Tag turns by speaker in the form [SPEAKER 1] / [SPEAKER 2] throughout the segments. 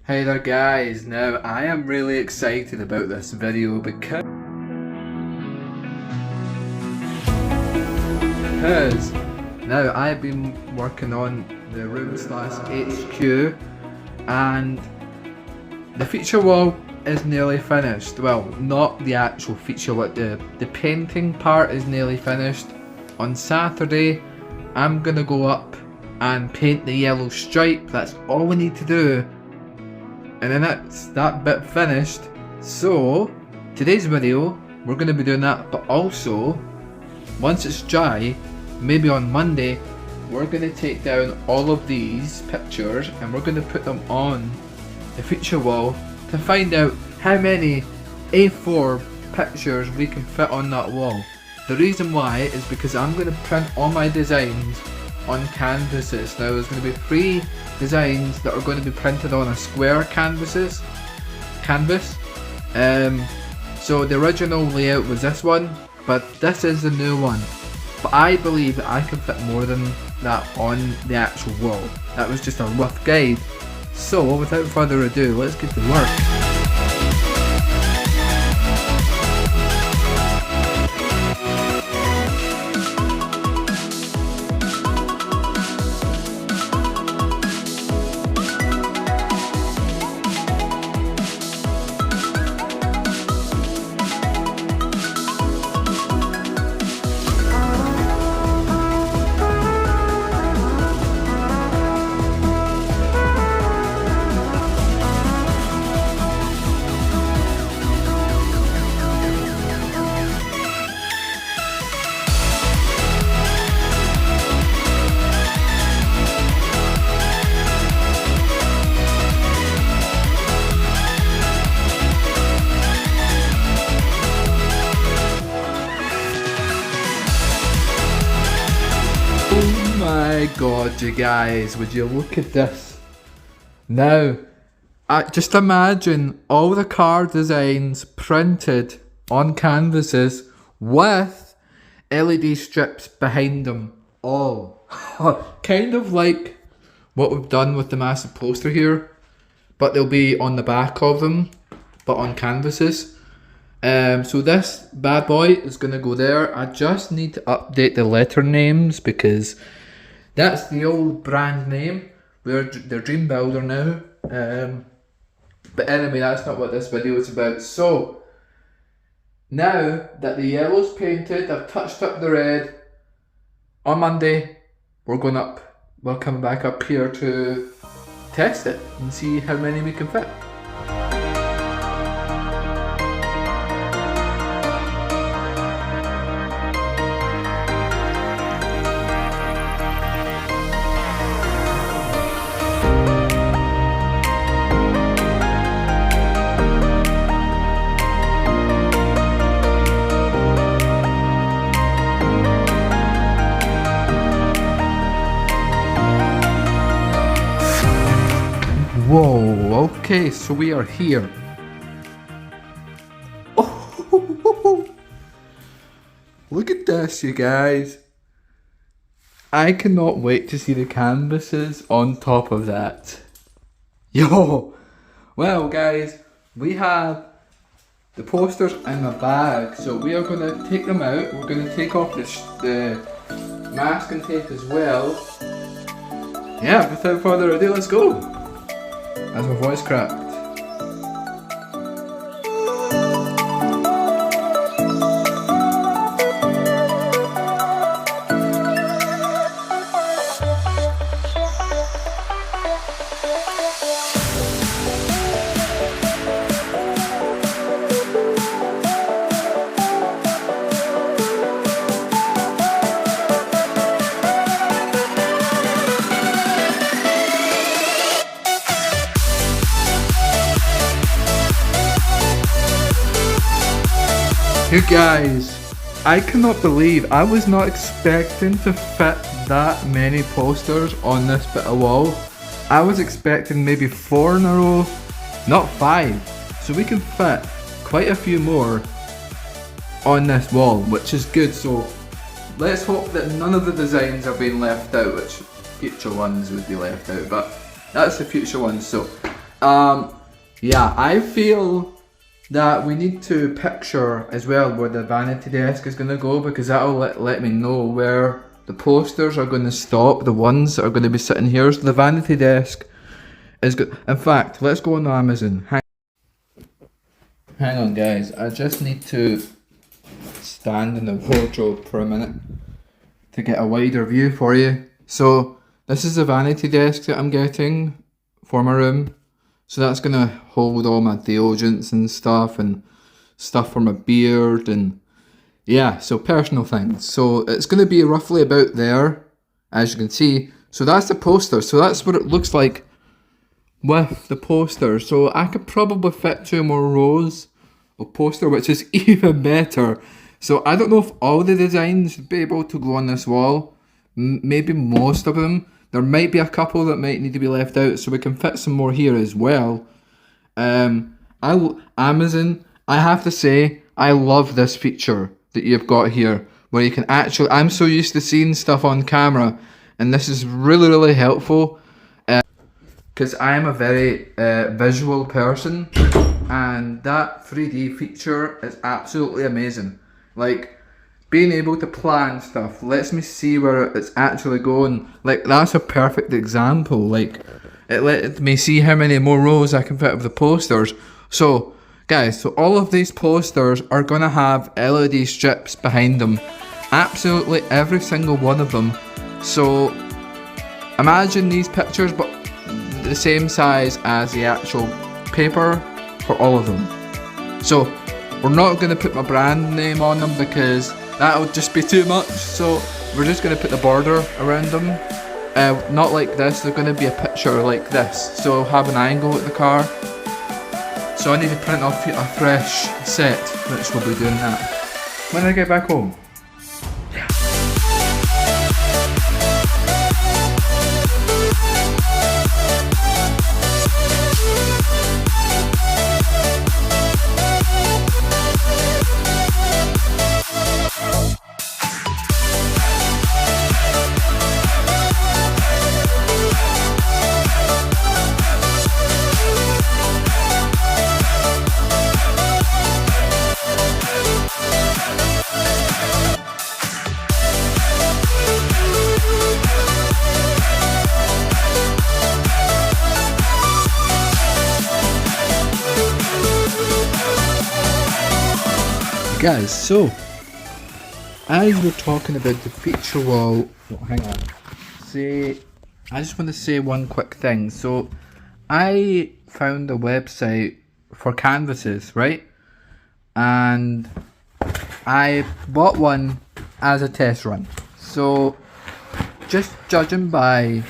[SPEAKER 1] Hey there guys, now I am really excited about this video because now I've been working on the room/HQ and the feature wall is nearly finished. Well, not the actual feature, but the painting part is nearly finished. On Saturday I'm gonna go up and paint the yellow stripe. That's all we need to do. And then that's that bit finished. So today's video we're going to be doing that, but also once it's dry, maybe on Monday, we're going to take down all of these pictures and we're going to put them on the feature wall to find out how many A4 pictures we can fit on that wall. The reason why is because I'm going to print all my designs on canvases. Now there's going to be 3 designs that are going to be printed on a square canvas. So the original layout was this one, but this is the new one. But I believe that I can fit more than that on the actual wall. That was just a rough guide. So without further ado, let's get to work. Oh my god, you guys, would you look at this? Now, just imagine all the car designs printed on canvases with LED strips behind them all. Kind of like what we've done with the massive poster here, but they'll be on the back of them, but on canvases. So this bad boy is going to go there. I just need to update the letter names because that's the old brand name. They're Dream Builder now. But anyway, that's not what this video is about. So now that the yellow's painted, I've touched up the red. On Monday, we're coming back up here to test it and see how many we can fit. Whoa, okay, so we are here. Oh, look at this, you guys. I cannot wait to see the canvases on top of that. Yo, well guys, we have the posters in a bag, so we are going to take them out. We're going to take off the masking tape as well. Yeah, without further ado, let's go. As my voice cracked. You guys, I cannot believe, I was not expecting to fit that many posters on this bit of wall. I was expecting maybe 4 in a row, not 5. So we can fit quite a few more on this wall, which is good. So let's hope that none of the designs have been left out, which future ones would be left out, but that's the future ones. So Yeah, I feel that we need to picture as well where the vanity desk is going to go, because that'll let me know where the posters are going to stop, the ones that are going to be sitting here. So the vanity desk is good. In fact, let's go on Amazon. Hang on guys, I just need to stand in the wardrobe for a minute to get a wider view for you. So this is the vanity desk that I'm getting for my room. So that's going to hold all my deodorants and stuff for my beard and yeah, so personal things. So it's going to be roughly about there, as you can see. So that's the poster. So that's what it looks like with the poster. So I could probably fit 2 more rows of poster, which is even better. So I don't know if all the designs would be able to go on this wall. Maybe most of them. There might be a couple that might need to be left out, so we can fit some more here as well. Amazon, I have to say, I love this feature that you've got here, where you can actually, I'm so used to seeing stuff on camera, and this is really, really helpful. Because I am a very visual person, and that 3D feature is absolutely amazing. Like, being able to plan stuff lets me see where it's actually going. Like, that's a perfect example. Like, it let me see how many more rows I can fit of the posters. So, guys, so all of these posters are going to have LED strips behind them. Absolutely every single one of them. So, imagine these pictures, but the same size as the actual paper for all of them. So, we're not going to put my brand name on them because that would just be too much, so we're just going to put the border around them. Not like this, they're going to be a picture like this, so I'll have an angle at the car. So I need to print off a fresh set, which we'll be doing that when I get back home. Guys, so as we're talking about the feature wall, hang on. I just want to say one quick thing. So I found a website for canvases, right? And I bought one as a test run. So just judging by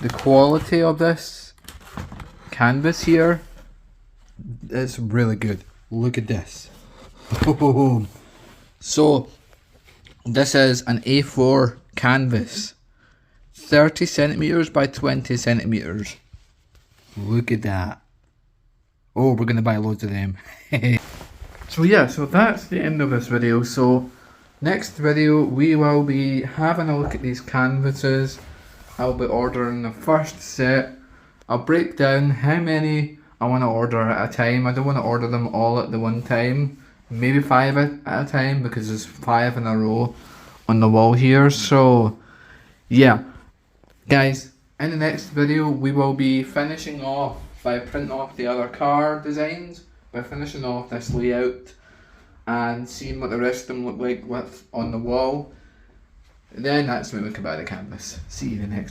[SPEAKER 1] the quality of this canvas here, it's really good. Look at this. So this is an A4 canvas, 30 centimeters by 20 centimeters. Look at that. Oh, we're gonna buy loads of them. So yeah, so that's the end of this video. So next video we will be having a look at these canvases. I'll be ordering the first set. I'll break down how many I want to order at a time. I don't want to order them all at the one time. Maybe 5 at a time, because there's 5 in a row on the wall here. So yeah, guys, in the next video we will be finishing off by printing off the other car designs, by finishing off this layout and seeing what the rest of them look like on the wall. Then that's when we can buy the canvas. See you in the next